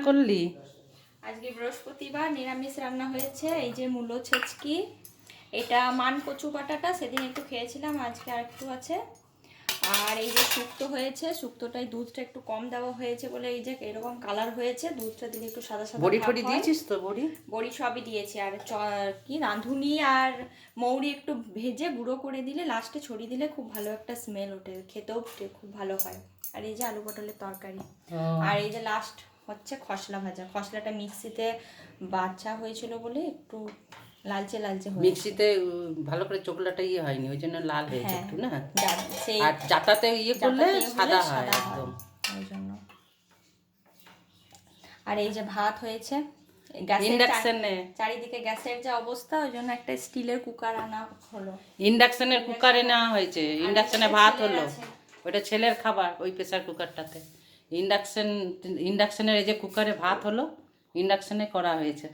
করলি? আজকে বৃহস্পতিবার, নিরামিষ রান্না হয়েছে। এই যে মূলো ছেচকি, এটা মান কচু বাটাটা সেদিন একটু খেয়েছিলাম, আজকে আর একটু আছে। আর এই যে শুক্তো হয়েছে, শুক্তোটায় দুধটা একটু কম দেওয়া হয়েছে বলে এই যে এরকম কালার হয়েছে। দুধটা দিলে একটু সাদা সাদা বড়ি ভাব ঠড়ি হয়। দিয়েছিস তো? বড়ি বড়ি সবই দিয়েছি। আর কি রাঁধুনি আর মৌরি একটু ভেজে গুঁড়ো করে দিলে লাস্টে ছড়িয়ে দিলে খুব ভালো একটা স্মেল ওঠে, খেতেও খুব ভালো হয়। আর এই যে আলু পটলের তরকারি। আর এই যে লাস্ট হচ্ছে খসলা ভাজা। খসলাটা মিক্সিতে বাছা হয়েছিল বলে একটু লালচে লালচে হয়েছে। মিক্সিতে ভালো করে চোখলাটা হয়নি, ওই জন্য লাল হয়েছে একটু না। সেই আর জাতাতে করলে যাতে সাদা হয় একদম। ওই জন্য। আর এই যে ভাত হয়েছে ইন্ডাকশনে। চারিদিকে গ্যাসের যে অবস্থা, ওই জন্য একটা স্টিলের কুকার আনা হলো। ইন্ডাকশনের কুকারে নেওয়া হয়েছে। ইন্ডাকশনে ভাত হলো, ওইটা ছেলের খাবার ওই প্রেসার কুকারটাতে। ইন্ডাকশনের এই যে কুকারে ভাত হলো, ইন্ডাকশনে করা হয়েছে।